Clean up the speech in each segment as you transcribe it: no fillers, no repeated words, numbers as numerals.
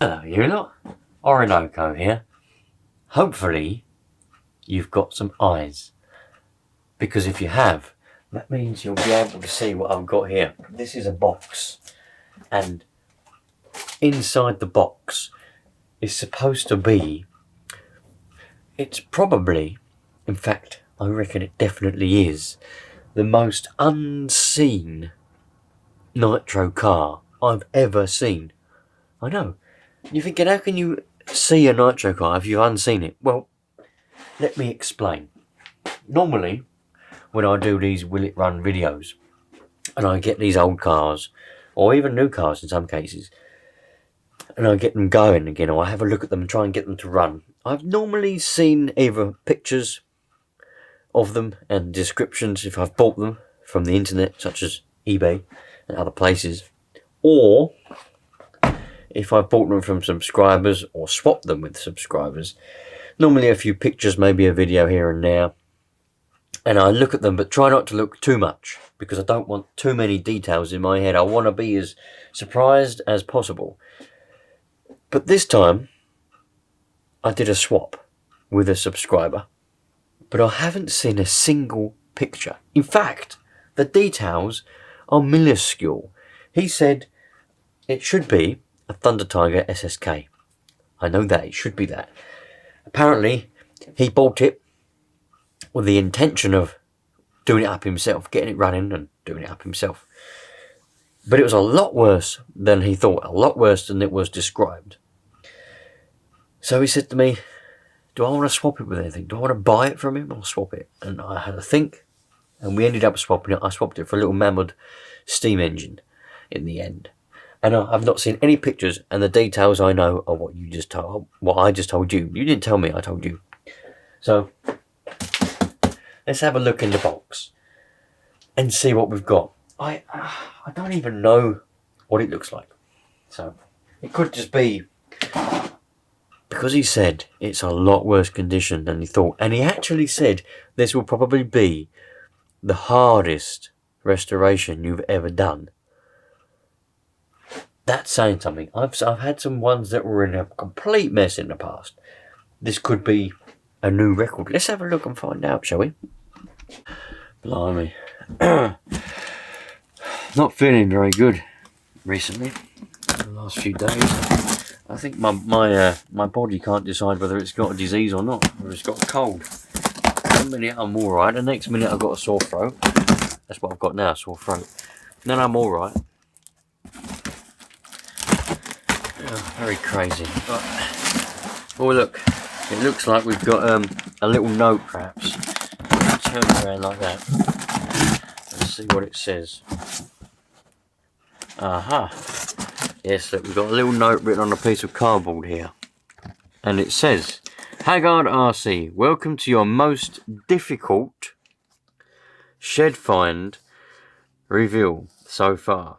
Hello you lot, Orinoco here. Hopefully you've got some eyes, because if you have, that means you'll be able to see what I've got here. This is a box, and inside the box is supposed to be, it's probably, in fact I reckon it definitely is, the most unseen Nitro car I've ever seen. I know. You're thinking, how can you see a Nitro car if you've unseen it? Well, let me explain. Normally, when I do these Will It Run videos, and I get these old cars, or even new cars in some cases, and I get them going again, or I have a look at them and try and get them to run, I've normally seen either pictures of them and descriptions if I've bought them from the internet, such as eBay and other places, or if I've bought them from subscribers or swapped them with subscribers. Normally a few pictures, maybe a video here and there, and I look at them, but try not to look too much, because I don't want too many details in my head. I want to be as surprised as possible. But this time I did a swap with a subscriber, but I haven't seen a single picture. In fact, the details are minuscule. He said it should be a Thunder Tiger SSK. I know that, it should be that. Apparently, he bought it with the intention of doing it up himself, getting it running and doing it up himself. But it was a lot worse than he thought, a lot worse than it was described. So he said to me, do I want to swap it with anything? Do I want to buy it from him or swap it? And I had to think, and we ended up swapping it. I swapped it for a little Mammod steam engine in the end. And I've not seen any pictures, and the details I know are what you just told, what I just told you. You didn't tell me, I told you. So let's have a look in the box and see what we've got. I don't even know what it looks like. So it could just be because he said it's a lot worse condition than he thought, and he actually said this will probably be the hardest restoration you've ever done. That's saying something. I've had some ones that were in a complete mess in the past. This could be a new record. Let's have a look and find out, shall we? Blimey. Not feeling very good recently. The last few days. I think my body can't decide whether it's got a disease or not, or it's got a cold. One minute I'm alright, the next minute I've got a sore throat. That's what I've got now, sore throat. And then I'm alright. Very crazy. But, oh look, it looks like we've got a little note perhaps. Turn it around like that. Let's see what it says. Aha. Yes, look, we've got a little note written on a piece of cardboard here. And it says, Haggard RC, welcome to your most difficult shed find reveal so far.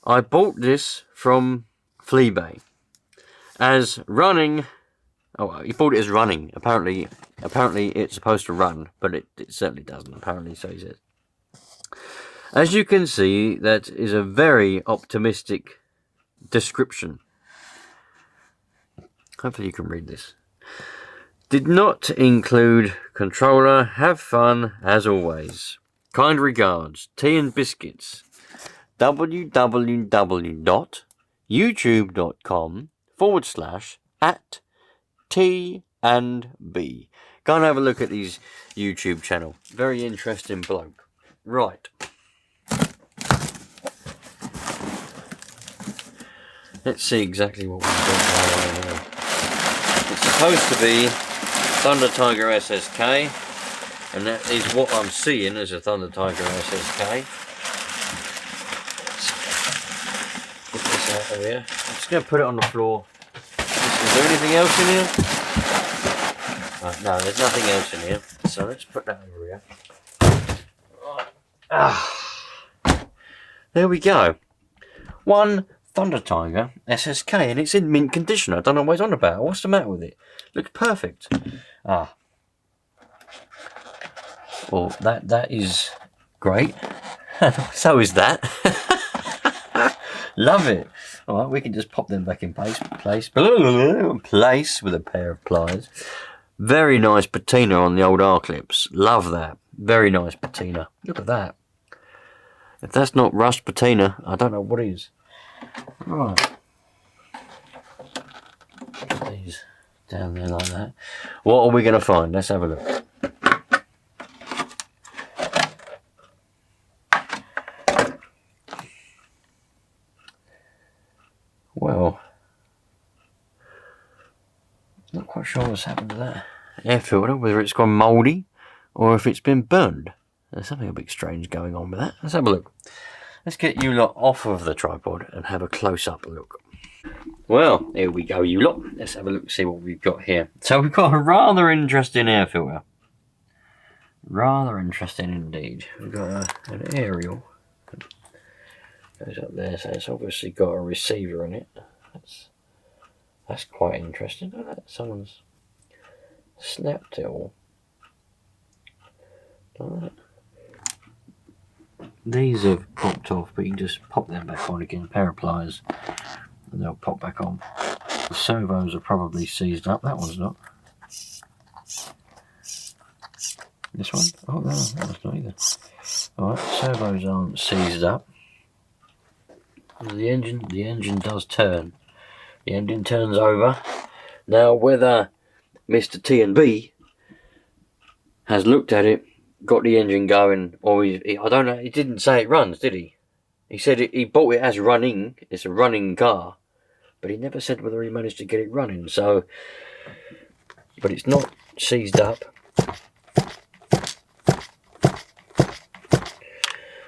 I bought this from Fleabay as running. Oh, he bought it as running. Apparently it's supposed to run, but it certainly doesn't. Apparently, so he says. As you can see, that is a very optimistic description. Hopefully you can read this. Did not include controller. Have fun as always. Kind regards. Tea and biscuits. www.youtube.com/@T&B. Go and have a look at his YouTube channel. Very interesting bloke. Right. Let's see exactly what we've got going on. It's supposed to be Thunder Tiger SSK, and that is what I'm seeing as a Thunder Tiger SSK. Get this out of here. I'm just going to put it on the floor. Is there anything else in here? No, there's nothing else in here. So let's put that over here. There we go. One Thunder Tiger SSK, and it's in mint condition. I don't know what it's on about. What's the matter with it? Looks perfect. Well, that is great. So is that. Love it. All right, we can just pop them back in place with a pair of pliers. Very nice patina on the old R-clips. Love that. Very nice patina. Look at that. If that's not rust patina, I don't know what is. Right. Put these down there like that. What are we going to find? Let's have a look. Well, not quite sure what's happened to that air filter, whether it's gone mouldy or if it's been burned. There's something a bit strange going on with that. Let's have a look. Let's get you lot off of the tripod and have a close-up look. Well, here we go, you lot. Let's have a look and see what we've got here. So we've got a rather interesting air filter. Rather interesting indeed. We've got an aerial. Goes up there, so it's obviously got a receiver in it. That's quite interesting. Oh, that someone's snapped it all. Like these have popped off, but you can just pop them back on again, pair of pliers, and they'll pop back on. The servos are probably seized up. That one's not. This one? Oh no, that one's not either. Alright, servos aren't seized up. The engine does turn. The engine turns over. Now whether Mr. T&B has looked at it, got the engine going, or I don't know, he didn't say it runs, did he? He said he bought it as running, it's a running car, but he never said whether he managed to get it running, so, but it's not seized up.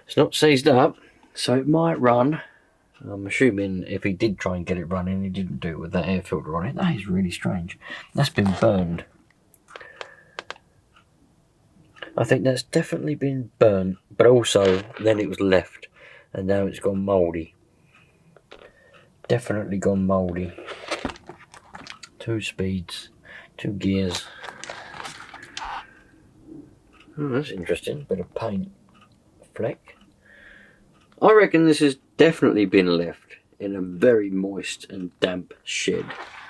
It's not seized up, so it might run. I'm assuming if he did try and get it running, he didn't do it with that air filter on it. That is really strange. That's been burned. I think that's definitely been burned, but also then it was left, and now it's gone mouldy. Definitely gone mouldy. 2 speeds, 2 gears. Oh, that's interesting. Bit of paint fleck. I reckon this has definitely been left in a very moist and damp shed.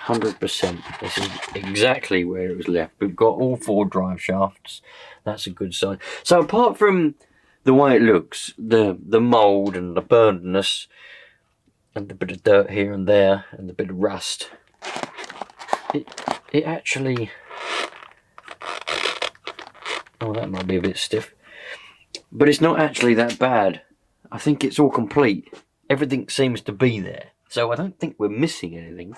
100%. This is exactly where it was left. We've got all 4 drive shafts. That's a good sign. So apart from the way it looks, the mould and the burnedness, and the bit of dirt here and there, and the bit of rust, it actually... Oh, that might be a bit stiff. But it's not actually that bad. I think it's all complete. Everything seems to be there. So I don't think we're missing anything.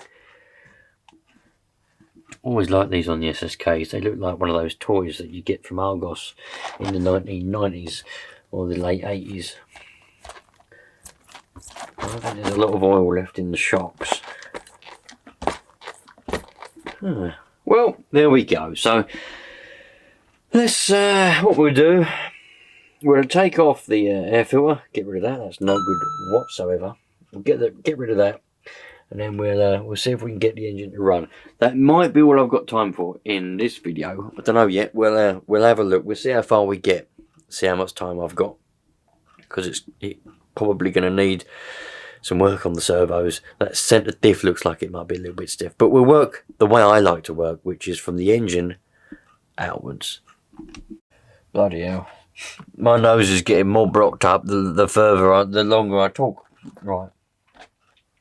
Always like these on the SSKs. They look like one of those toys that you get from Argos in the 1990s or the late 80s. I think there's a lot of oil left in the shocks. Well, there we go. So let's, what we'll do, we'll take off the air filter, get rid of that. That's no good whatsoever. We'll get rid of that, and then we'll see if we can get the engine to run. That might be all I've got time for in this video. I don't know yet. We'll have a look. We'll see how far we get. See how much time I've got, because it's probably going to need some work on the servos. That centre diff looks like it might be a little bit stiff, but we'll work the way I like to work, which is from the engine outwards. Bloody hell. My nose is getting more blocked up the longer I talk. Right.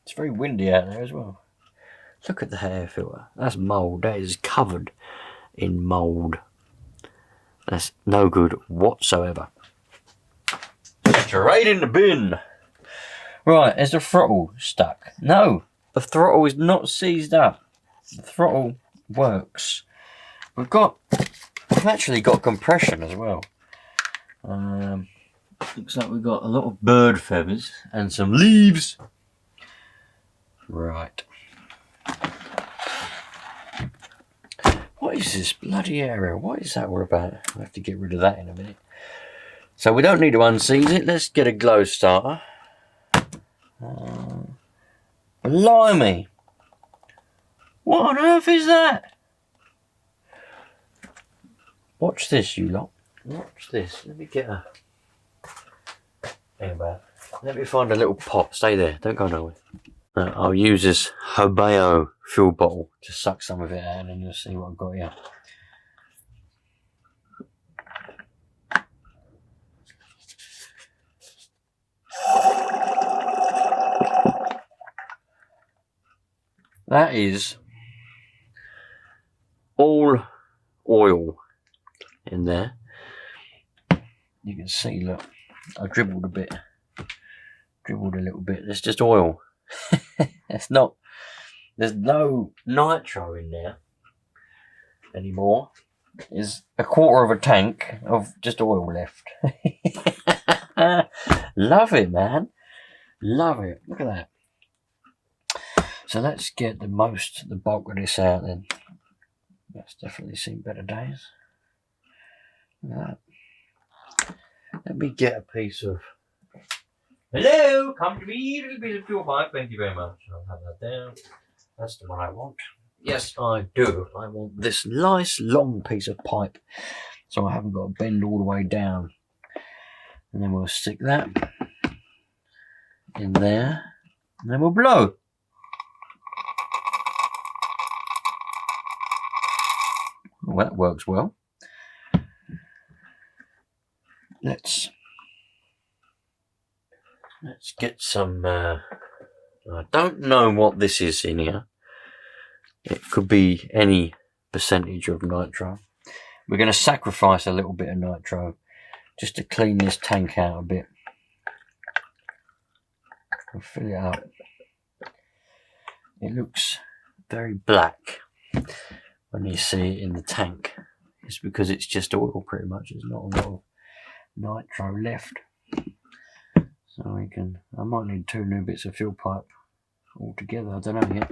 It's very windy out there as well. Look at the air filter. That's mould. That is covered in mould. That's no good whatsoever. Straight in the bin. Right, is the throttle stuck? No, the throttle is not seized up. The throttle works. We've actually got compression as well. Looks like we've got a lot of bird feathers and some leaves. Right. What is this bloody area? What is that all about? I'll have to get rid of that in a minute. So we don't need to unseize it. Let's get a glow starter. Blimey. What on earth is that? Watch this, you lot. Watch this. Let me get a... There about. Let me find a little pot. Stay there. Don't go nowhere. I'll use this Haggard fuel bottle to suck some of it out, and then you'll see what I've got here. That is all oil in there. You can see, look, I dribbled a little bit. There's just oil. There's no nitro in there anymore. There's a quarter of a tank of just oil left. Love it, man. Love it. Look at that. So let's get the bulk of this out then. That's definitely seen better days. Look at that. Let me get a piece of... Hello, come to me, a little bit of fuel pipe. Thank you very much. I'll have that down. That's the one I want. Yes, I do. I want this nice long piece of pipe, so I haven't got to bend all the way down. And then we'll stick that in there, and then we'll blow. Well, that works well. Let's get some, I don't know what this is in here. It could be any percentage of nitro. We're going to sacrifice a little bit of nitro just to clean this tank out a bit. We'll fill it up. It looks very black when you see it in the tank. It's because it's just oil pretty much. There's not a lot of nitro left. So I might need 2 new bits of fuel pipe altogether. I don't know yet.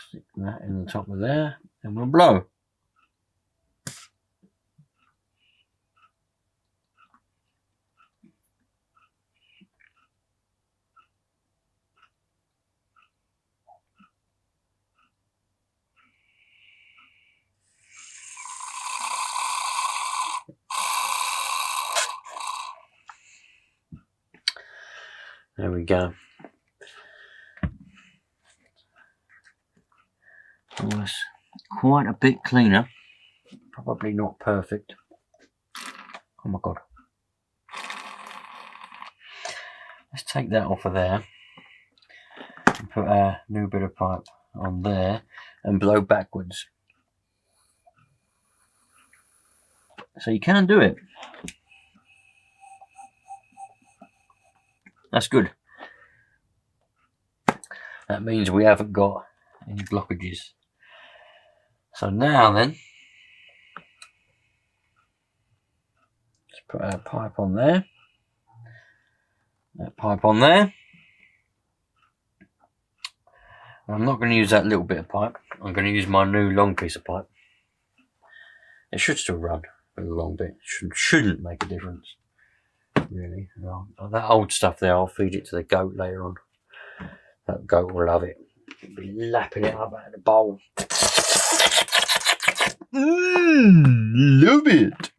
Stick that in the top of there and we'll blow. There we go. It was quite a bit cleaner. Probably not perfect. Oh my god. Let's take that off of there and put a new bit of pipe on there and blow backwards. So you can do it. That's good. That means we haven't got any blockages. So now then, let's put our pipe on there. That pipe on there. I'm not going to use that little bit of pipe. I'm going to use my new long piece of pipe. It should still run a long bit. Shouldn't make a difference. Really. That old stuff there, I'll feed it to the goat later on. That goat will love it. He'll be lapping it up out of the bowl. Love it.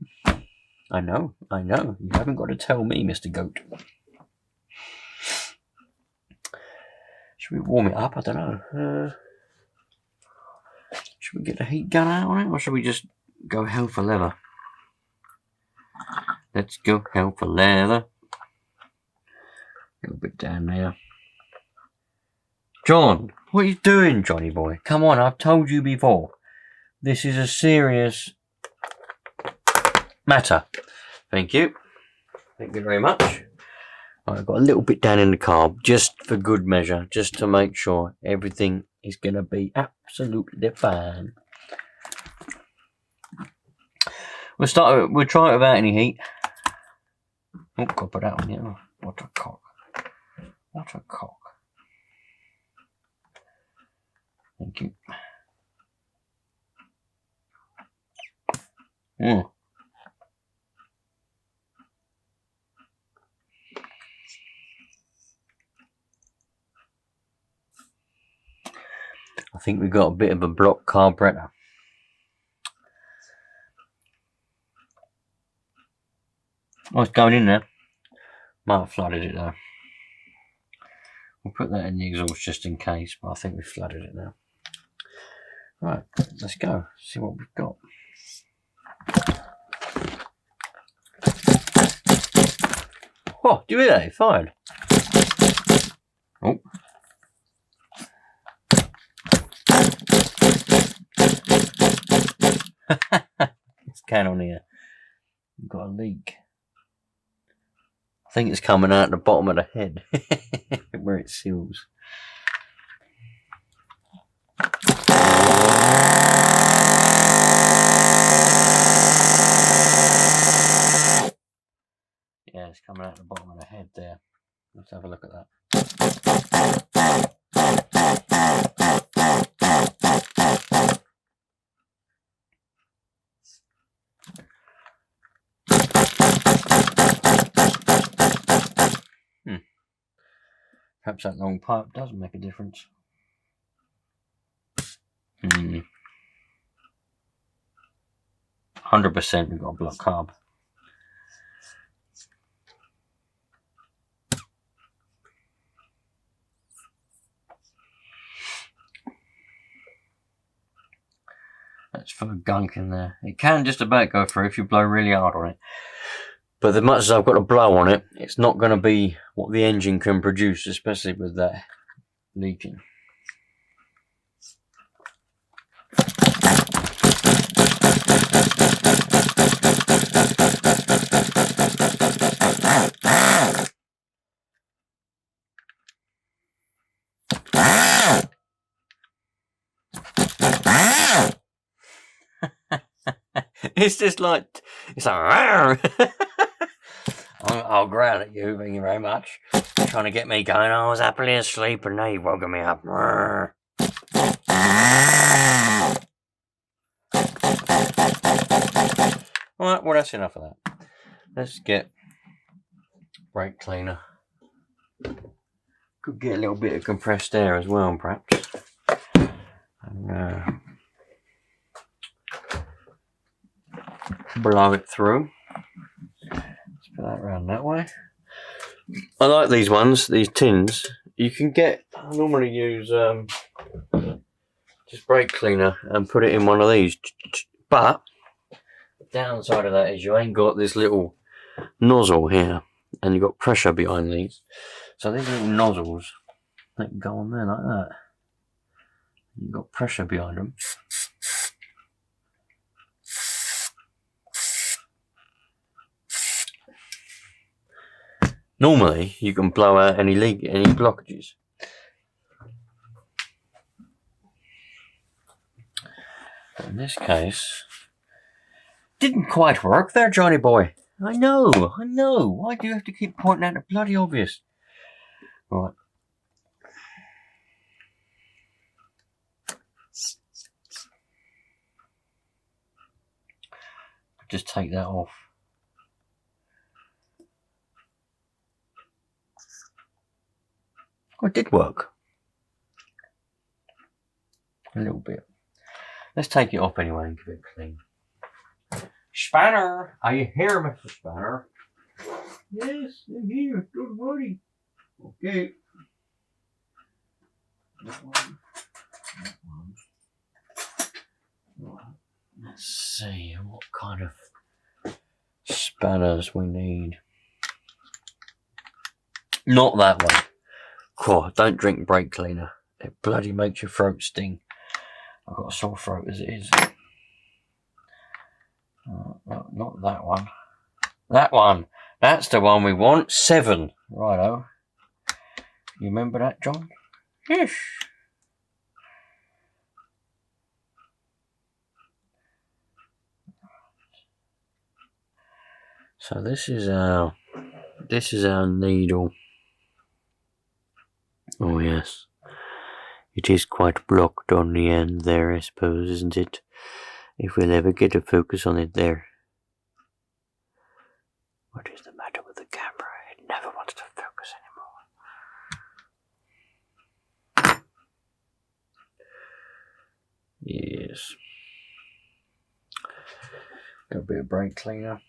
I know. You haven't got to tell me, Mr. Goat. Should we warm it up? I don't know. Should we get the heat gun out on it, or should we just go hell for leather? Let's go hell for leather. A little bit down there. John, what are you doing, Johnny boy? Come on, I've told you before. This is a serious matter. Thank you. Thank you very much. Right, I've got a little bit down in the carb, just for good measure, just to make sure everything is going to be absolutely fine. We'll try it without any heat. Oh, got to put that on here. What a cock. What a cock. Thank you. I think we've got a bit of a block carburetor. Oh, it's going in there. Might have flooded it though. We'll put that in the exhaust just in case, but I think we've flooded it now. Right, let's go, see what we've got. Oh, do you hear that? Fine. Oh. This can on here. We've got a leak. I think it's coming out the bottom of the head where it seals. Yeah, it's coming out the bottom of the head there. Let's have a look at that. Perhaps that long pipe does make a difference. 100% we've got a block carb. That's full of gunk in there. It can just about go through if you blow really hard on it. But as much as I've got to blow on it, it's not going to be what the engine can produce, especially with that leaking. It's just like, it's like, I'll growl at you, thank you very much. Trying to get me going, I was happily asleep and now you've woken me up. Alright, well that's enough of that. Let's get brake cleaner. Could get a little bit of compressed air as well, perhaps. And blow it through. Let's put that around that way. I like these ones, these tins. You can get, I normally use just brake cleaner and put it in one of these. But the downside of that is you ain't got this little nozzle here and you've got pressure behind these. So these little nozzles, they can go on there like that. You've got pressure behind them. Normally, you can blow out any leak, any blockages. But in this case, didn't quite work there, Johnny boy. I know. Why do you have to keep pointing out the bloody obvious? Right. Just take that off. Oh, it did work. A little bit. Let's take it off anyway and give it clean. Spanner! Are you here, Mr. Spanner? Yes, I'm here. Don't worry. Okay. That one. Right. Let's see what kind of spanners we need. Not that one. Oh, don't drink brake cleaner. It bloody makes your throat sting. I've got a sore throat as it is. No, not that one. That one. That's the one we want. 7. Righto. You remember that, John? Yes. So this is our needle. Oh yes. It is quite blocked on the end there, I suppose, isn't it? If we'll ever get a focus on it there. What is the matter with the camera? It never wants to focus anymore. Yes. Got a bit of brake cleaner.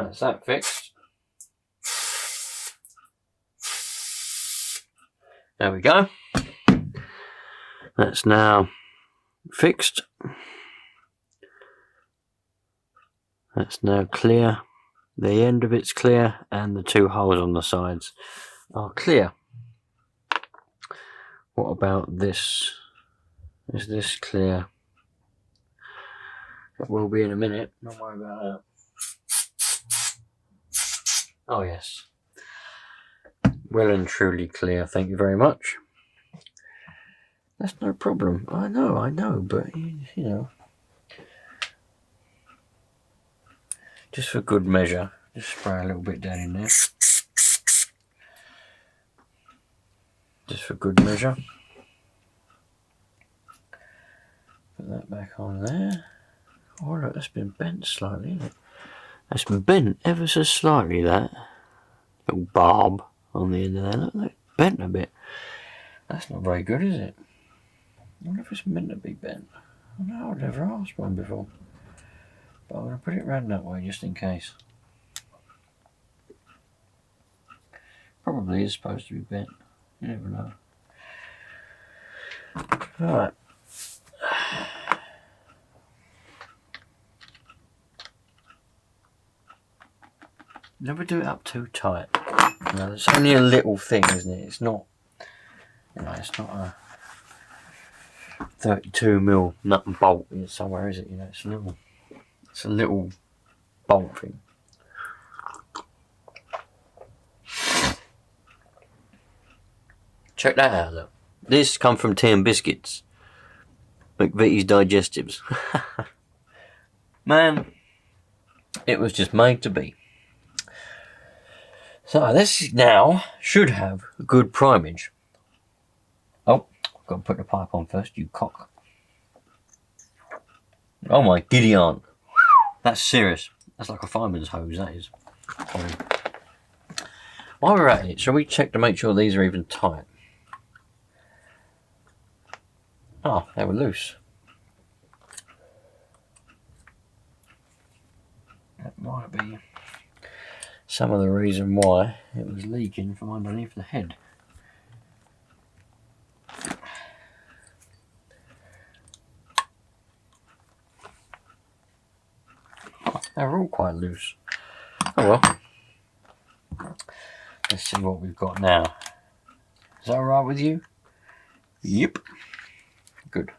That's that fixed. There we go. That's now fixed. That's now clear. The end of it's clear and the two holes on the sides are clear. What about this? Is this clear? It will be in a minute. Don't worry about that. Oh yes. Well and truly clear. Thank you very much. That's no problem. I know, but you know. Just for good measure, just spray a little bit down in there. Just for good measure. Put that back on there. Oh look, that's been bent slightly, isn't it? That's been bent ever so slightly, that little barb on the end of there. Look, bent a bit. That's not very good, is it? I wonder if it's meant to be bent. I know, I've never asked one before. But I'm going to put it round that way just in case. Probably is supposed to be bent. You never know. Alright. Never do it up too tight. You know, it's only a little thing, isn't it? It's not, you know, it's not a 32mm nut and bolt somewhere, is it? You know, it's a little bolt thing. Check that out, look. This come from Tea and Biscuits. McVitie's Digestives. Man, it was just made to be. So this now should have good primage. Oh, I've got to put the pipe on first, you cock. Oh my giddy aunt. That's serious. That's like a fireman's hose, that is. While we're at it, shall we check to make sure these are even tight? Oh, they were loose. That might be some of the reason why it was leaking from underneath the head. They're all quite loose. Oh well. Let's see what we've got now. Is that alright with you? Yep. Good.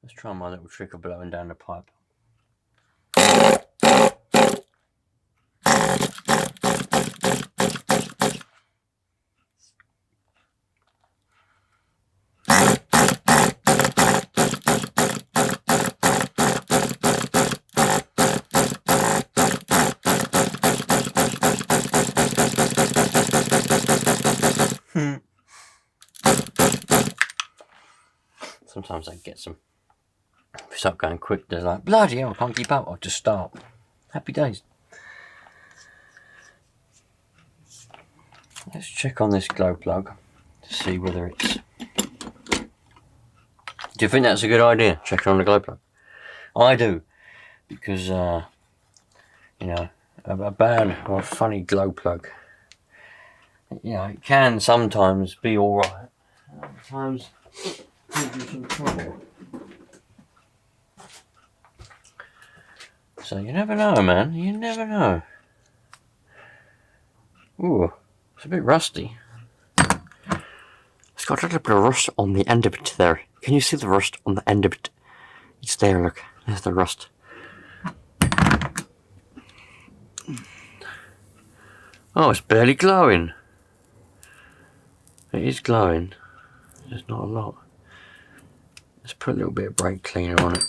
Let's try my little trick of blowing down the pipe. Sometimes I get some, if you start going quick, they're like, bloody hell, I can't keep up, I'll just start. Happy days. Let's check on this glow plug to see whether it's... Do you think that's a good idea, checking on the glow plug? I do, because, you know, a bad or funny glow plug, you know, it can sometimes be alright. Sometimes give you some trouble. So you never know, man. You never know. Ooh, it's a bit rusty. It's got a little bit of rust on the end of it there. Can you see the rust on the end of it? It's there, look. There's the rust. Oh, it's barely glowing. It is glowing. There's not a lot. Let's put a little bit of brake cleaner on it.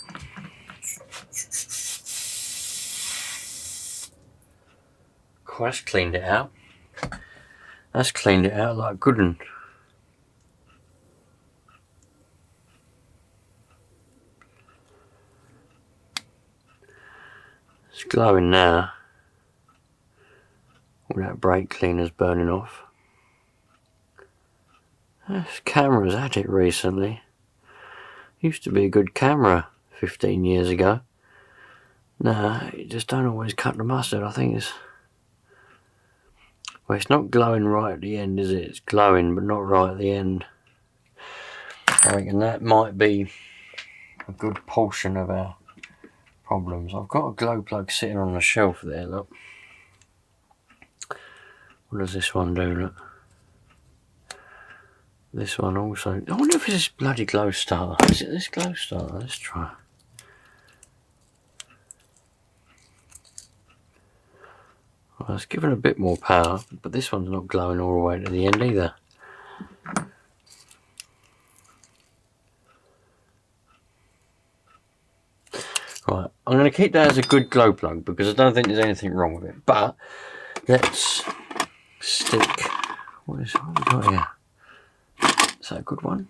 Cool, that's cleaned it out. That's cleaned it out like good one. It's glowing now. All that brake cleaner's burning off. This camera's had it recently. Used to be a good camera 15 years ago. No, you just don't always cut the mustard. I think it's... Well, it's not glowing right at the end, is it? It's glowing, but not right at the end. I reckon that might be a good portion of our problems. I've got a glow plug sitting on the shelf there, look. What does this one do, look? This one also... I wonder if it's this bloody glow starter. Is it this glow starter? Let's try. Well, it's given a bit more power, but this one's not glowing all the way to the end either. Right, I'm going to keep that as a good glow plug because I don't think there's anything wrong with it. But let's stick... What have we got here? Is that a good one?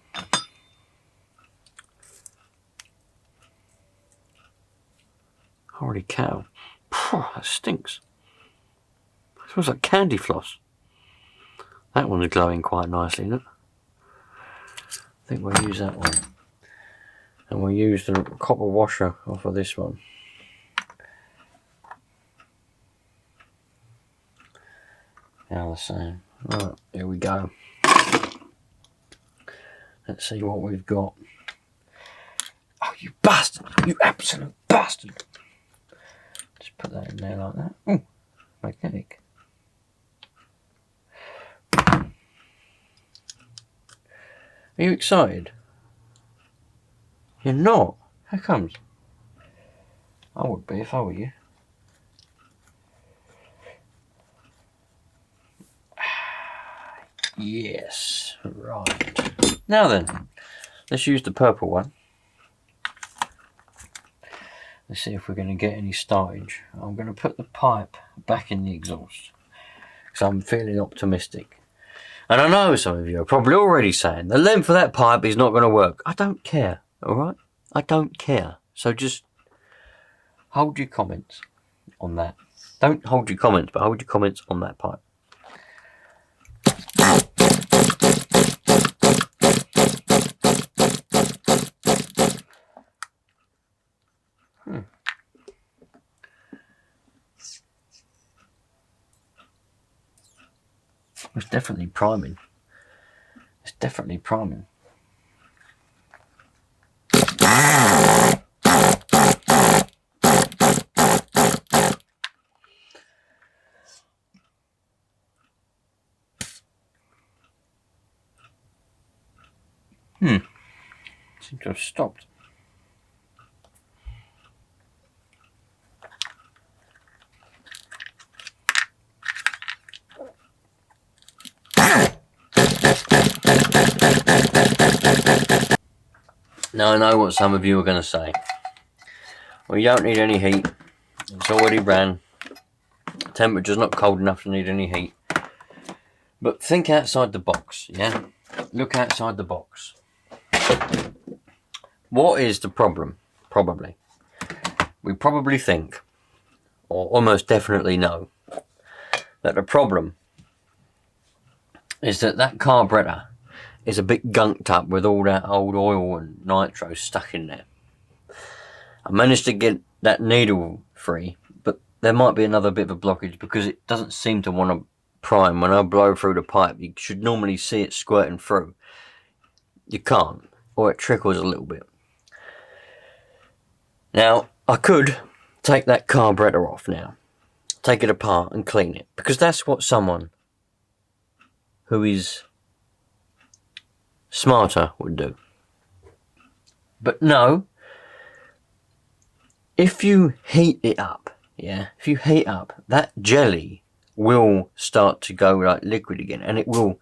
Holy cow. That stinks. It smells like candy floss. That one's glowing quite nicely, isn't it? I think we'll use that one. And we'll use the copper washer off of this one. Now the same. Right, here we go. Let's see what we've got. Oh, you bastard! You absolute bastard! Just put that in there like that. Oh, magnetic. Are you excited? You're not? How comes? I would be if I were you. Yes, right. Now then, let's use the purple one. Let's see if we're going to get any startage. I'm going to put the pipe back in the exhaust because I'm feeling optimistic. And I know some of you are probably already saying the length of that pipe is not going to work. I don't care, alright? I don't care. So just hold your comments on that. Don't hold your comments, but hold your comments on that pipe. It's definitely priming. It's definitely priming. Seems to have stopped. Now I know what some of you are going to say. Well, you don't need any heat. It's already ran. Temperature's not cold enough to need any heat. But think outside the box, yeah? Look outside the box. What is the problem? Probably. We probably think, or almost definitely know, that the problem is that carburetor is a bit gunked up with all that old oil and nitro stuck in there. I managed to get that needle free, but there might be another bit of a blockage because it doesn't seem to want to prime. When I blow through the pipe, you should normally see it squirting through. You can't, or it trickles a little bit. Now, I could take that carburetor off now, take it apart and clean it, because that's what someone who is smarter would do. But no, if you heat it up, yeah, if you heat up, that jelly will start to go like liquid again, and it will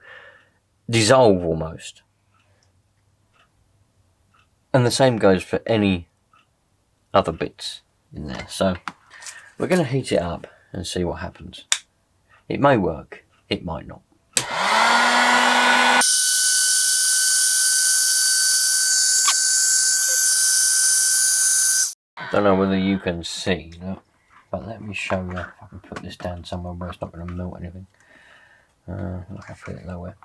dissolve almost. And the same goes for any other bits in there. So we're going to heat it up and see what happens. It may work, it might not. Don't know whether you can see, no? But let me show you if I can put this down somewhere where it's not going to melt anything. I can put it nowhere.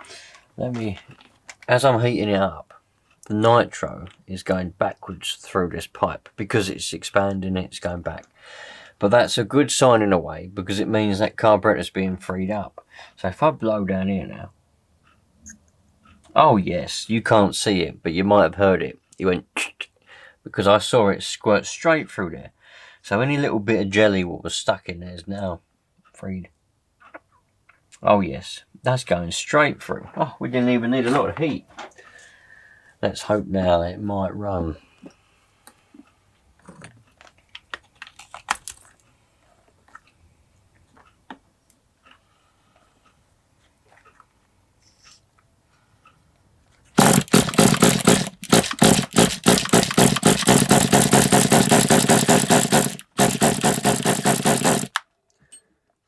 As I'm heating it up, the nitro is going backwards through this pipe because it's expanding, it's going back. But that's a good sign in a way because it means that carburetor is being freed up. So if I blow down here now, oh yes, you can't see it, but you might have heard it. It went because I saw it squirt straight through there. So any little bit of jelly what was stuck in there is now freed. Oh yes, that's going straight through. Oh, we didn't even need a lot of heat. Let's hope now that it might run. I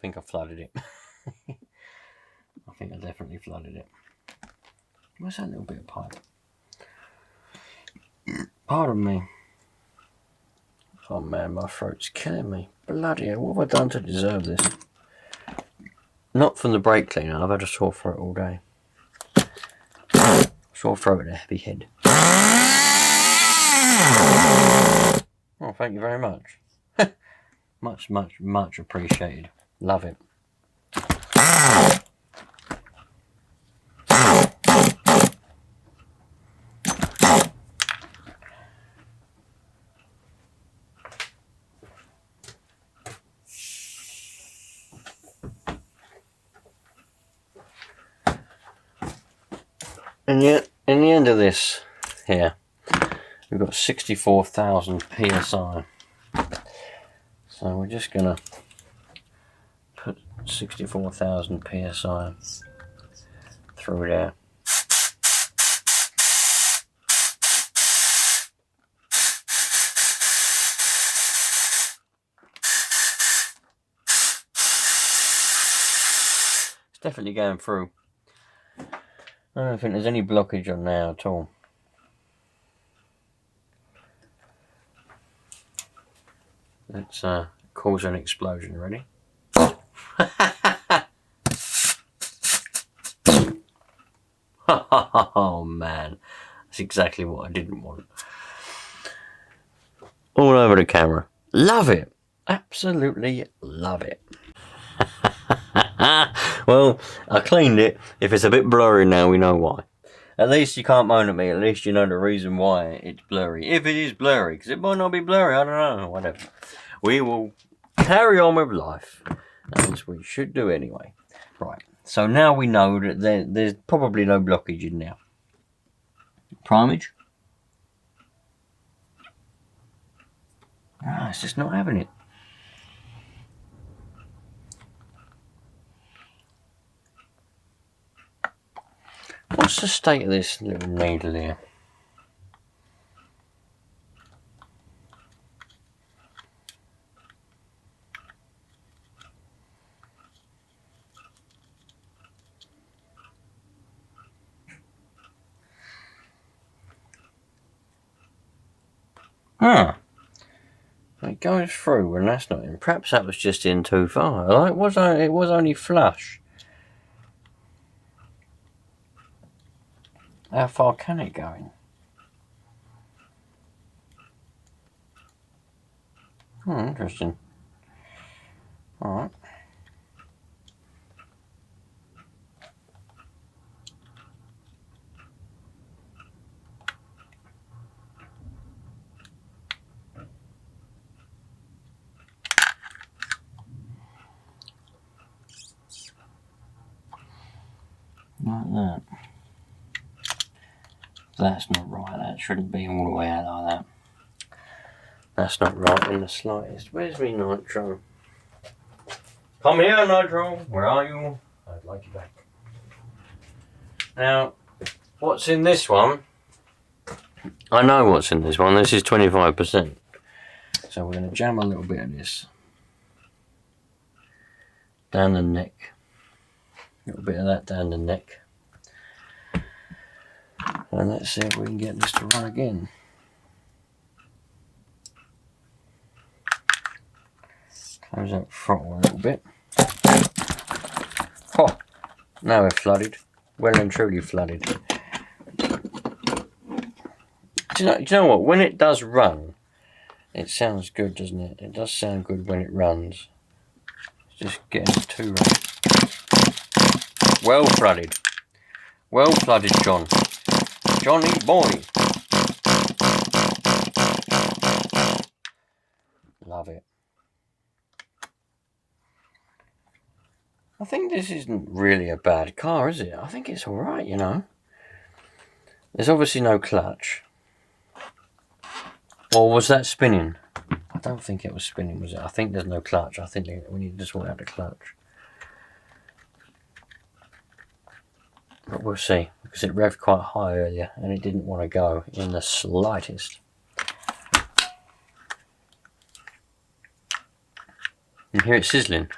think I flooded it. I think I definitely flooded it. Where's that little bit of pipe? Pardon me. Oh man, my throat's killing me. Bloody hell, what have I done to deserve this? Not from the brake cleaner, I've had a sore throat all day. Sore throat and a heavy head. Oh, thank you very much. much appreciated. Love it. And yet, in the end of this here, we've got 64,000 PSI. So we're just gonna put 64,000 PSI through there. It's definitely going through. I don't think there's any blockage on there at all. Let's cause an explosion. Ready? Oh man, that's exactly what I didn't want. All over the camera. Love it. Absolutely love it. Well, I cleaned it. If it's a bit blurry now, we know why. At least you can't moan at me. At least you know the reason why it's blurry. If it is blurry, because it might not be blurry. I don't know. Whatever. We will carry on with life, as we should do anyway. Right. So now we know that there's probably no blockage in there. Primage. Ah, it's just not having it. What's the state of this little needle here? It goes through and that's not in. Perhaps that was just in too far. Like, it was only flush. How far can it go in? Interesting. Alright. Like that. That's not right. That shouldn't be all the way out like that. That's not right in the slightest. Where's me Nitro? Come here, Nitro. Where are you? I'd like you back. Now, what's in this one? I know what's in this one. This is 25%. So we're going to jam a little bit of this down the neck. A little bit of that down the neck. And let's see if we can get this to run again. Close that throttle a little bit. Oh, now we're flooded. Well and truly flooded. Do you know what? When it does run, it sounds good, doesn't it? It does sound good when it runs. It's just getting it too right. Well flooded. Well flooded, John. Johnny boy. Love it. I think this isn't really a bad car, is it? I think it's alright, you know. There's obviously no clutch. Or was that spinning? I don't think it was spinning, was it? I think there's no clutch. I think we need to sort out the clutch. But we'll see, because it revved quite high earlier and it didn't want to go in the slightest. You hear it sizzling.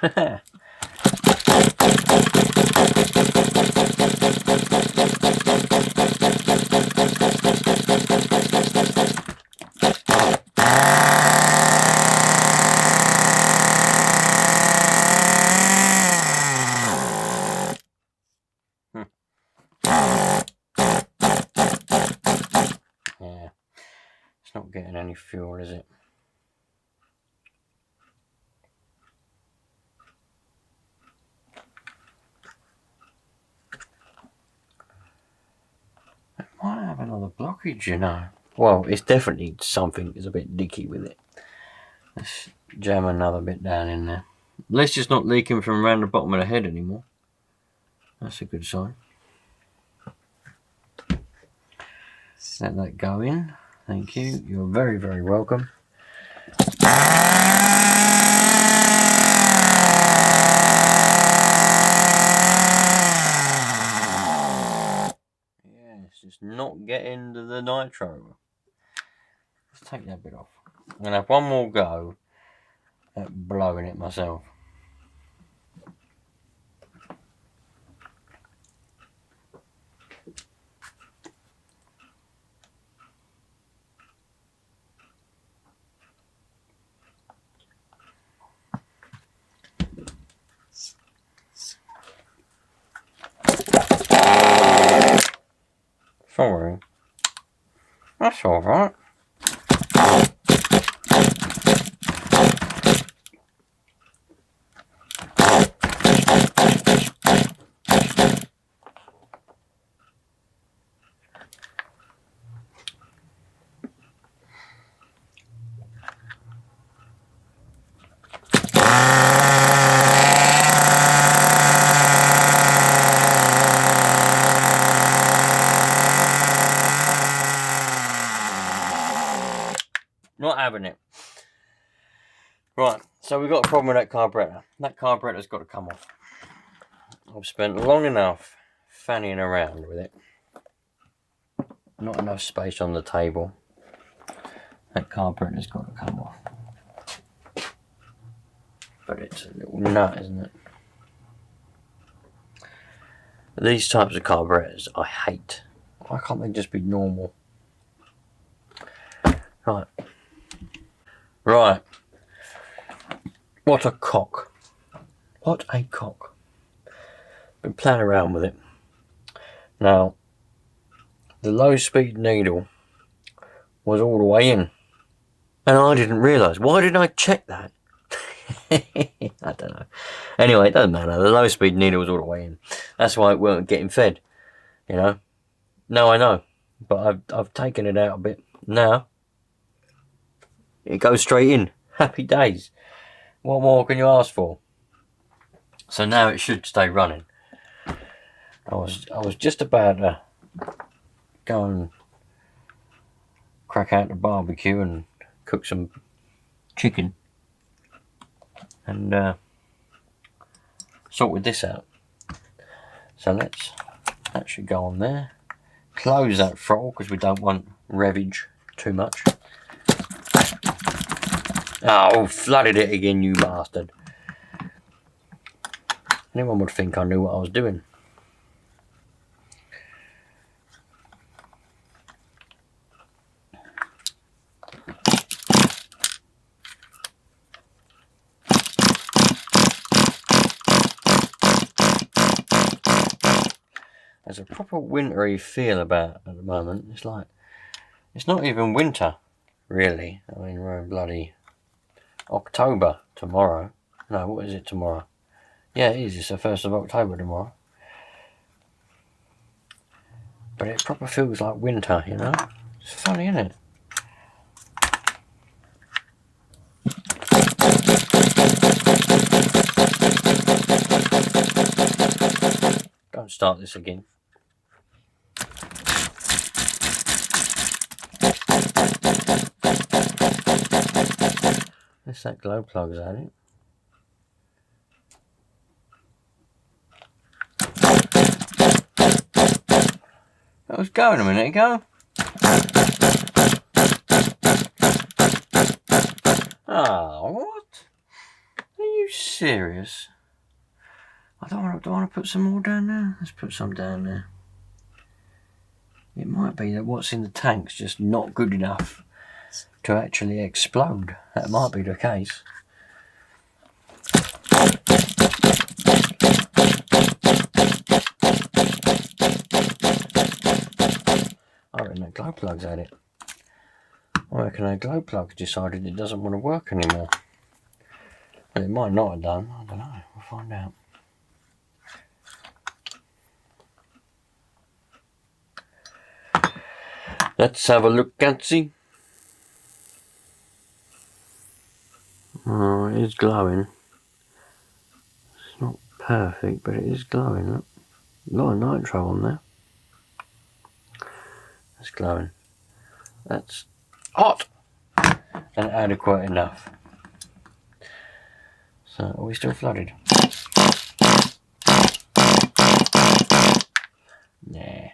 Yeah, it's not getting any fuel, is it? It might have another blockage, you know. Well, it's definitely something is a bit leaky with it. Let's jam another bit down in there. At least it's not leaking from around the bottom of the head anymore. That's a good sign. Let that go in. Thank you. You're very, very welcome. Yeah, it's just not getting to the nitro. Let's take that bit off. I'm going to have one more go at blowing it myself. Sorry. That's alright. Not having it. Right, so we've got a problem with that carburetor. That carburetor's got to come off. I've spent long enough fanning around with it. Not enough space on the table. That carburetor's got to come off. But it's a little nut, isn't it? These types of carburetors I hate. Why can't they just be normal? Right. Right. What a cock. What a cock. Been playing around with it. Now, the low speed needle was all the way in. And I didn't realise. Why didn't I check that? I don't know. Anyway, it doesn't matter. The low speed needle was all the way in. That's why it weren't getting fed. You know? Now I know. But I've taken it out a bit. Now, it goes straight in. Happy days. What more can you ask for? So now it should stay running. I was just about to go and crack out the barbecue and cook some chicken and sorted this out. So that should go on there. Close that throttle because we don't want revvage too much. Oh, flooded it again, you bastard. Anyone would think I knew what I was doing. There's a proper wintry feel about it at the moment. It's like, it's not even winter, really. I mean, we're in bloody October tomorrow. No, what is it tomorrow? Yeah, it is. It's the 1st of October tomorrow. But it proper feels like winter, you know? It's funny, isn't it? Don't start this again. Unless that glow plug's at it. That was going a minute ago. Ah, what? Are you serious? I don't want to put some more down there. Let's put some down there. It might be that what's in the tank's just not good enough to actually explode. That might be the case. I reckon that glow plug's at it. I reckon that glow plug's decided it doesn't want to work anymore. Well, it might not have done. I don't know. We'll find out. Let's have a look and see. Oh, it is glowing. It's not perfect, but it is glowing. Look. A lot of nitro on there. It's glowing. That's hot and adequate enough. So, are we still flooded? Nah.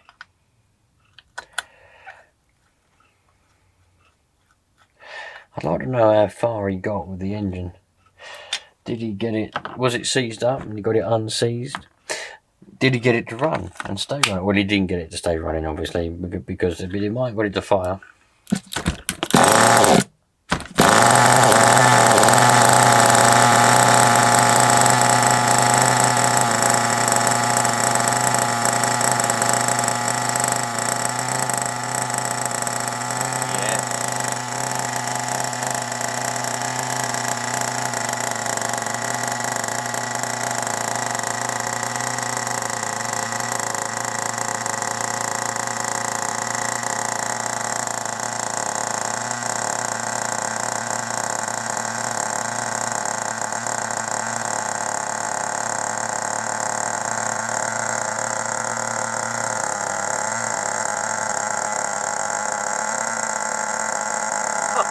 I'd like to know how far he got with the engine. Did he get it, was it seized up and he got it unseized? Did he get it to run and stay running? Well, he didn't get it to stay running, obviously, because he might have got it to fire.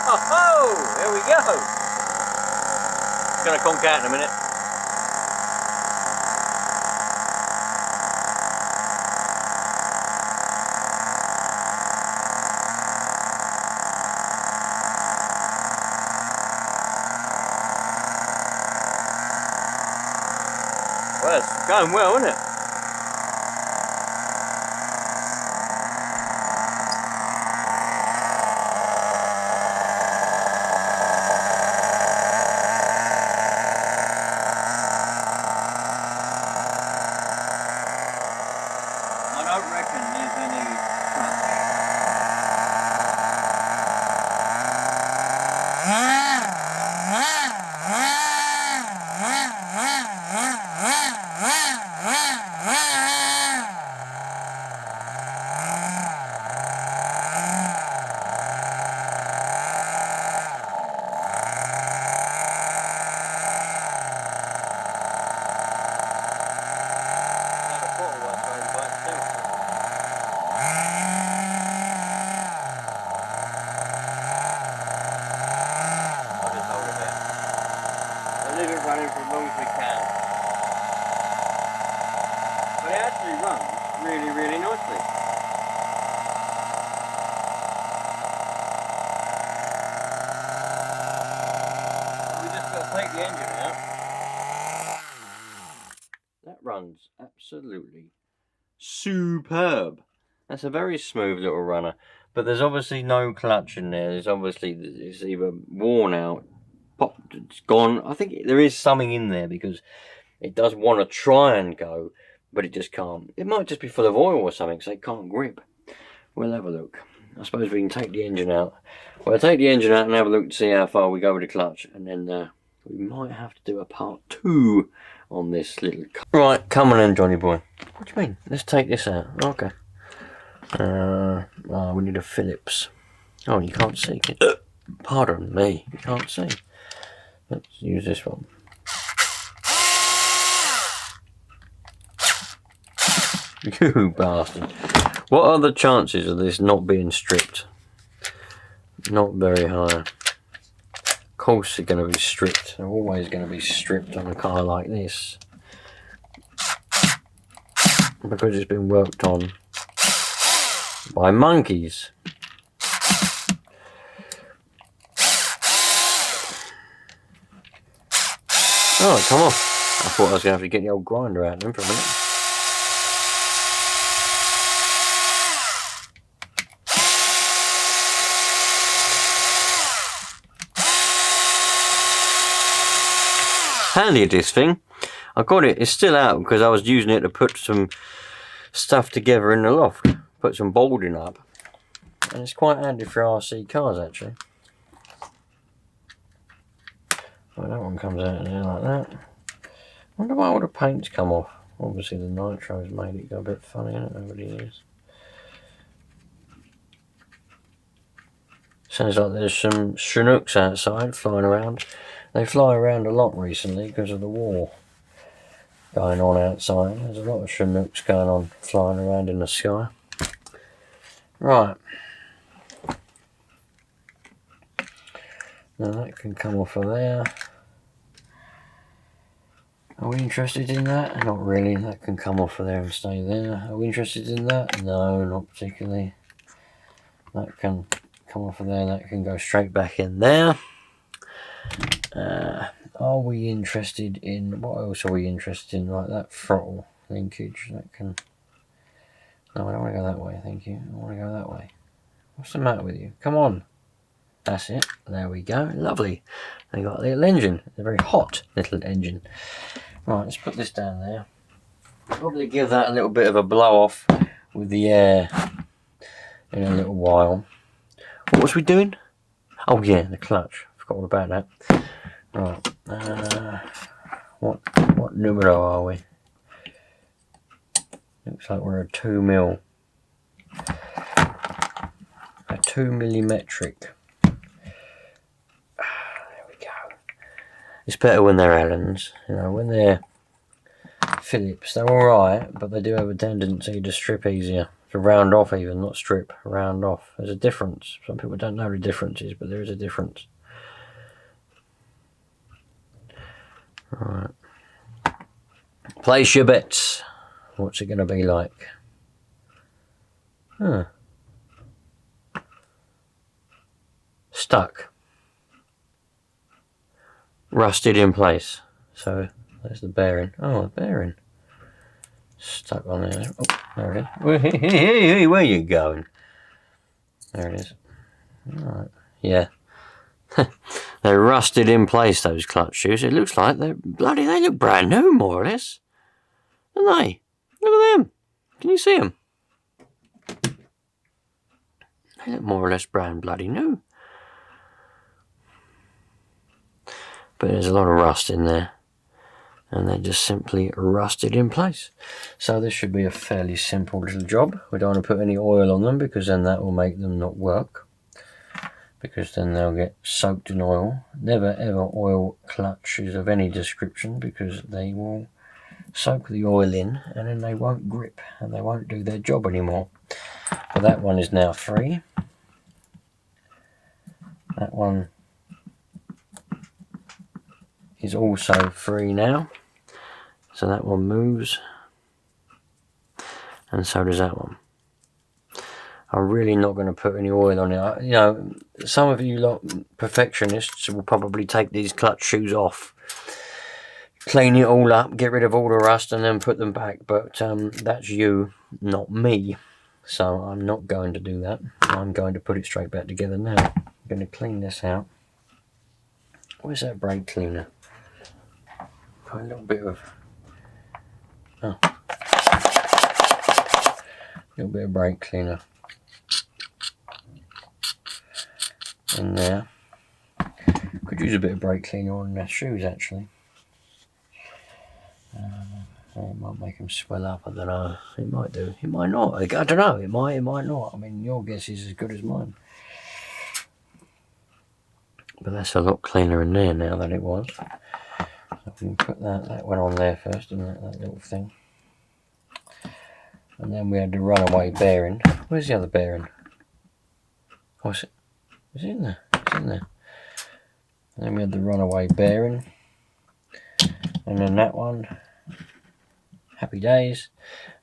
Oh, there we go. It's going to conk out in a minute. Well, it's going well, isn't it? I don't reckon there's any running for as long as we can. But it actually runs really, really nicely. We just got to take the engine out. That runs absolutely superb. That's a very smooth little runner. But there's obviously no clutch in there. There's obviously, it's either worn out, popped, it's gone. I think there is something in there because it does want to try and go, but it just can't. It might just be full of oil or something, so it can't grip. We'll have a look. I suppose we can take the engine out. Well, take the engine out and have a look to see how far we go with the clutch, and then we might have to do a part 2 on this little car. Right, come on then, Johnny boy. What do you mean? Let's take this out. Okay. We need a Phillips. Oh, you can't see. Pardon me, you can't see. Let's use this one. You bastard. What are the chances of this not being stripped? Not very high. Of course they're going to be stripped. They're always going to be stripped on a car like this. Because it's been worked on by monkeys. Oh, come on. I thought I was going to have to get the old grinder out then for a minute. Handy this thing. I got it, it's still out because I was using it to put some stuff together in the loft. Put some boarding up. And it's quite handy for RC cars actually. Well, that one comes out of there like that. I wonder why all the paint's come off. Obviously the Nitro's made it go a bit funny, I don't know what it is. Sounds like there's some Chinooks outside flying around. They fly around a lot recently because of the war going on outside. There's a lot of Chinooks going on, flying around in the sky. Right. Now that can come off of there. Are we interested in that? Not really. That can come off of there and stay there. Are we interested in that? No, not particularly. That can come off of there. That can go straight back in there. Are we interested in, what else are we interested in? Like that throttle linkage, that can, no, I don't want to go that way, thank you. I want to go that way. What's the matter with you? Come on. That's it. There we go. Lovely. They got a little engine. It's a very hot little engine. Right, let's put this down there. Probably give that a little bit of a blow off with the air in a little while. What was we doing? Oh yeah, the clutch. Forgot all about that. Right. What numero are we? Looks like we're a 2 mil. A 2 millimetric. There we go. It's better when they're Allens. You know, when they're Phillips, they're alright, but they do have a tendency to strip easier. To round off even, not strip, round off. There's a difference. Some people don't know the differences, but there is a difference. Right. Place your bets. What's it going to be like? Huh. Stuck. Rusted in place. So there's the bearing. Oh, the bearing. Stuck on there. Oh, there it is. Hey, where are you going? There it is. Alright. Yeah. They're rusted in place, those clutch shoes. It looks like they look brand new, more or less. Don't they? Look at them. Can you see them? They look more or less brand bloody new. But there's a lot of rust in there. And they're just simply rusted in place. So this should be a fairly simple little job. We don't want to put any oil on them because then that will make them not work. Because then they'll get soaked in oil. Never ever oil clutches of any description because they will soak the oil in and then they won't grip and they won't do their job anymore. But that one is now free. That one is also free now. So that one moves. And so does that one. I'm really not going to put any oil on it. You know, some of you lot perfectionists will probably take these clutch shoes off, clean it all up, get rid of all the rust and then put them back. But that's you, not me. So I'm not going to do that. I'm going to put it straight back together now. I'm going to clean this out. Where's that brake cleaner? Got a little bit of... Oh. little bit of brake cleaner in there. Could use a bit of brake cleaner on their shoes actually. It might make them swell up, I don't know. It might do, it might not. I don't know, it might not. I mean, your guess is as good as mine. But that's a lot cleaner in there now than it was. So we can put that went on there first, didn't it, that little thing. And then we had the runaway bearing. Where's the other bearing? Oh, is it in there? It's in there. And then we had the runaway bearing. And then that one. Happy days.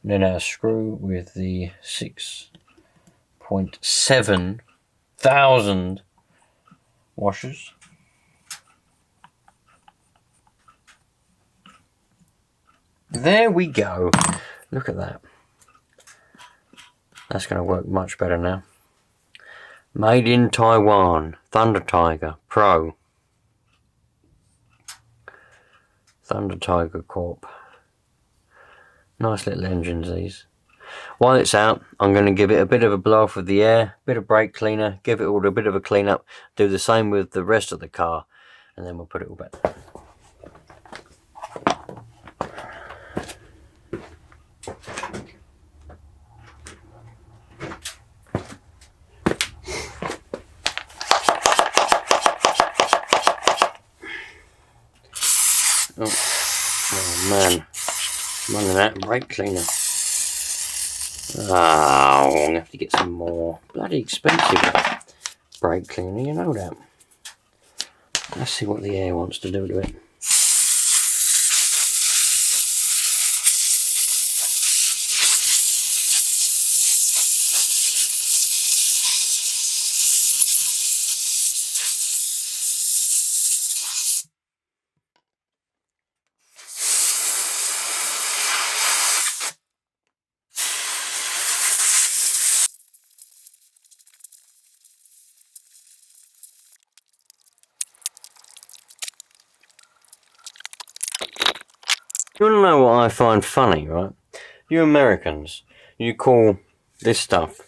And then our screw with the 6.7 thousand washers. There we go. Look at that. That's going to work much better now. Made in Taiwan. Thunder Tiger Pro. Thunder Tiger Corp. Nice little engines these. While it's out, I'm going to give it a bit of a blow off with the air, bit of brake cleaner, give it all a bit of a clean up, do the same with the rest of the car, and then we'll put it all back. Oh man, I'm running out of brake cleaner. Oh, I'm going to have to get some more. Bloody expensive brake cleaner, you know that. Let's see what the air wants to do to it. You want to know what I find funny, right? You Americans, you call this stuff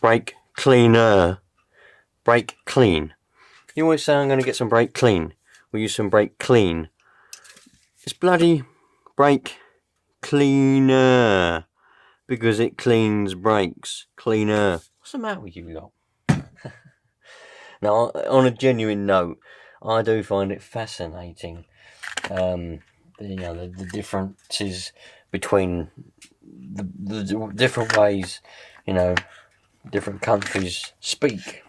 brake cleaner, brake clean. You always say I'm going to get some brake clean. We'll use some brake clean. It's bloody brake cleaner because it cleans brakes. Cleaner. What's the matter with you lot? Now, on a genuine note, I do find it fascinating. You know, the differences between the different ways, you know, different countries speak.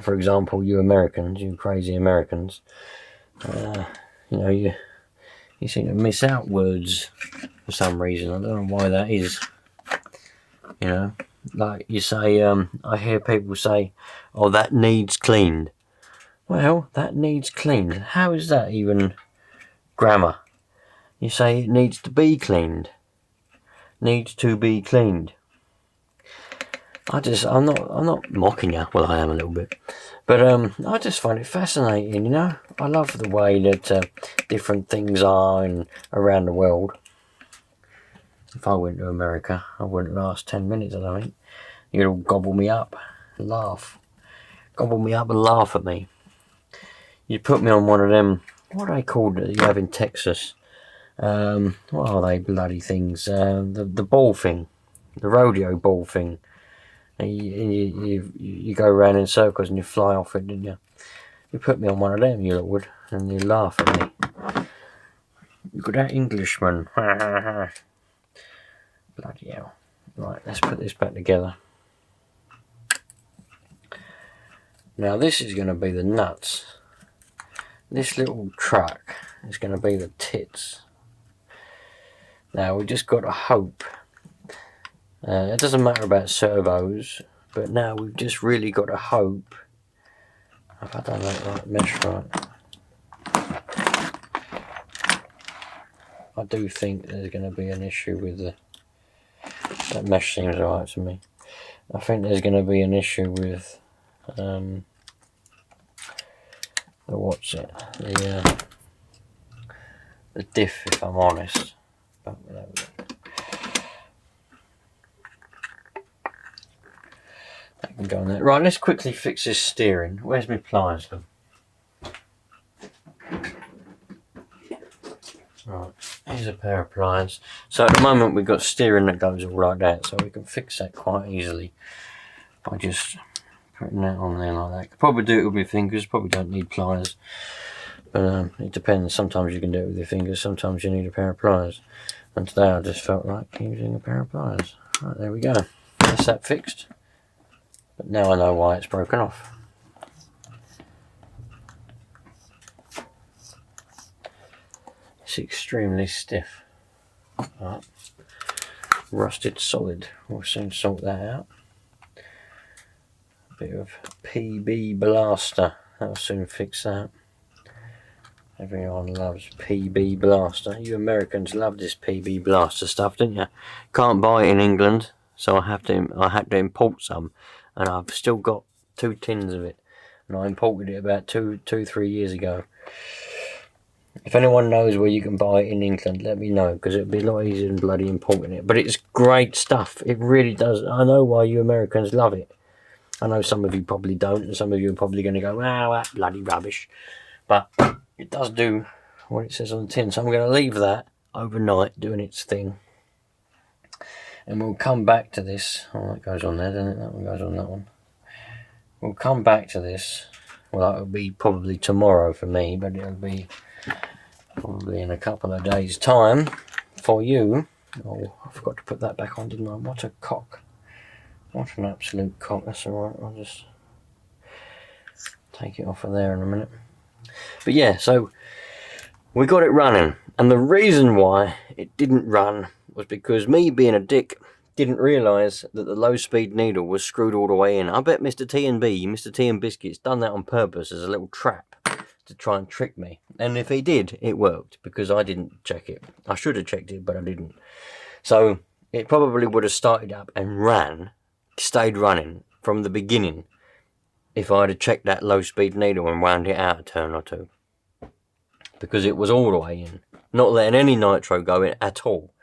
For example, you Americans, you crazy Americans, you know, you seem to miss out words for some reason. I don't know why that is. You know, like you say, I hear people say, "Oh, that needs cleaned." Well, that needs cleaned. How is that even grammar? You say it needs to be cleaned. Needs to be cleaned. I'm not mocking you. Well, I am a little bit, but I just find it fascinating. You know, I love the way that different things are around the world. If I went to America, I wouldn't last 10 minutes. I don't think you'd all gobble me up, and laugh, gobble me up and laugh at me. You put me on one of them, what are they called that you have in Texas? What are they bloody things? The ball thing, the rodeo ball thing. And you go around in circles and you fly off it, didn't you? You put me on one of them, you lot would, and you laugh at me. Look at that Englishman. Bloody hell. Right, let's put this back together. Now this is going to be the nuts. This little truck is going to be the tits. Now we just got to hope. It doesn't matter about servos, but now we've just really got to hope. Have I done that right? Mesh right? I do think there's going to be an issue with that mesh seems right to me. I think there's going to be an issue with the diff, if I'm honest. But can go on there. Right, let's quickly fix this steering. Where's my pliers gone? Right, here's a pair of pliers. So at the moment we've got steering that goes all like that, so we can fix that quite easily by just putting that on there like that. Could probably do it with my fingers, probably don't need pliers. But it depends, sometimes you can do it with your fingers, sometimes you need a pair of pliers. And today I just felt like using a pair of pliers. Right, there we go. That's that fixed. But now I know why it's broken off. It's extremely stiff. Right. Rusted solid. We'll soon sort that out. A bit of PB blaster. That'll soon fix that. Everyone loves PB blaster. You Americans love this PB blaster stuff, don't you? Can't buy it in England, so I had to import some, and I've still got 2 tins of it. And I imported it about 3 years ago. If anyone knows where you can buy it in England, let me know, because it'd be a lot easier than bloody importing it. But it's great stuff. It really does. I know why you Americans love it. I know some of you probably don't, and some of you are probably going to go, "Wow, that bloody rubbish." But it does do what it says on the tin. So I'm going to leave that overnight doing its thing. And we'll come back to this. Oh, that goes on there, doesn't it? That one goes on that one. We'll come back to this. Well, it'll be probably tomorrow for me, but it'll be probably in a couple of days' time for you. Oh, I forgot to put that back on, didn't I? What a cock. What an absolute cock. That's alright, I'll just take it off of there in a minute. But yeah, so we got it running. And the reason why it didn't run was because me being a dick didn't realise that the low speed needle was screwed all the way in. I bet Mr. T&B, Mr. T and Biscuits done that on purpose as a little trap to try and trick me. And if he did, it worked, because I didn't check it. I should have checked it, but I didn't. So it probably would have started up and stayed running from the beginning if I'd have checked that low speed needle and wound it out a turn or two. Because it was all the way in. Not letting any nitro go in at all.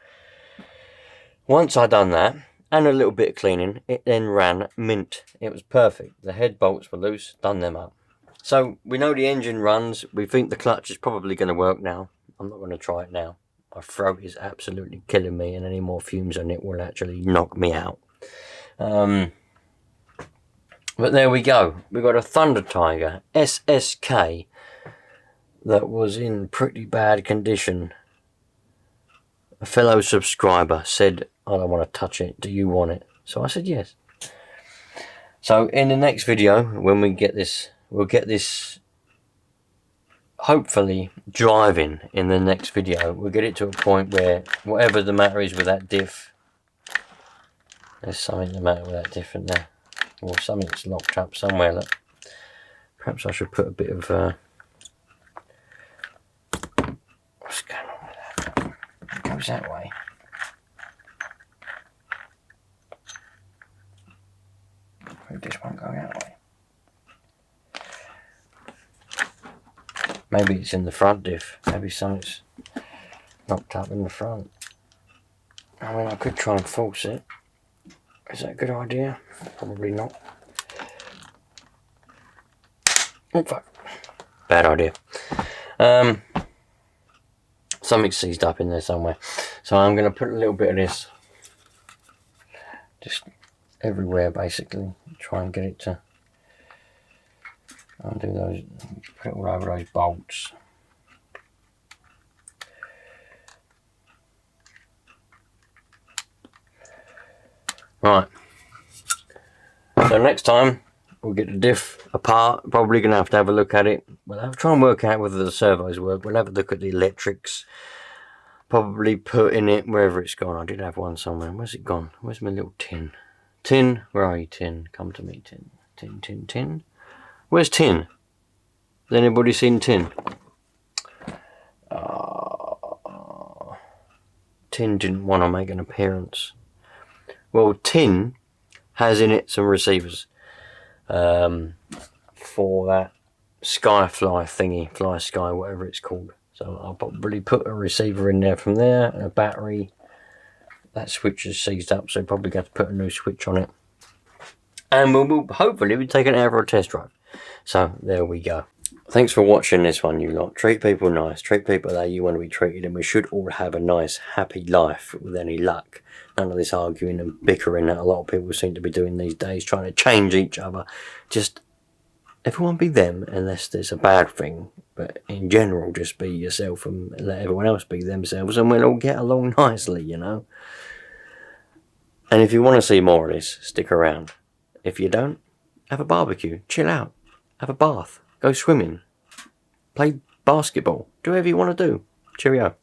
Once I'd done that, and a little bit of cleaning, it then ran mint. It was perfect. The head bolts were loose, done them up. So we know the engine runs. We think the clutch is probably going to work now. I'm not going to try it now. My throat is absolutely killing me, and any more fumes on it will actually knock me out. But there we go. We got a Thunder Tiger SSK that was in pretty bad condition. A fellow subscriber said, "I don't want to touch it. Do you want it?" So I said yes. So in the next video, when we get this, we'll get this hopefully driving in the next video. We'll get it to a point where whatever the matter is with that diff, there's something the matter with that diff in there. Or something that's locked up somewhere. Look. Perhaps I should put a bit of... what's going on with that? It goes that way. This won't go that way. Maybe it's in the front diff. Maybe something's knocked up in the front. I mean, I could try and force it. Is that a good idea? Probably not. Oh fuck. Bad idea. Something's seized up in there somewhere. So I'm going to put a little bit of this just everywhere basically. Try and get it to undo those, put it all over those bolts. Right. So next time we'll get the diff apart. Probably going to have a look at it. We'll have to try and work out whether the servos work. We'll have a look at the electrics. Probably put in it wherever it's gone. I did have one somewhere. Where's it gone? Where's my little tin? Tin, where are you, Tin? Come to me, Tin. Tin, Tin, Tin. Where's Tin? Has anybody seen Tin? Tin didn't want to make an appearance. Well, Tin has in it some receivers for that Skyfly thingy, Fly Sky, whatever it's called. So I'll probably put a receiver in there from there, and a battery. That switch is seized up, so probably got to put a new switch on it. and we'll hopefully be taking it out for a test drive. So there we go. Thanks for watching this one, you lot. Treat people nice. Treat people the way you want to be treated, and we should all have a nice, happy life with any luck. None of this arguing and bickering that a lot of people seem to be doing these days, trying to change each other. Just everyone be them, unless there's a bad thing. But in general, just be yourself and let everyone else be themselves, and we'll all get along nicely, you know. And if you want to see more of this, stick around. If you don't, have a barbecue, chill out, have a bath, go swimming, play basketball, do whatever you want to do. Cheerio.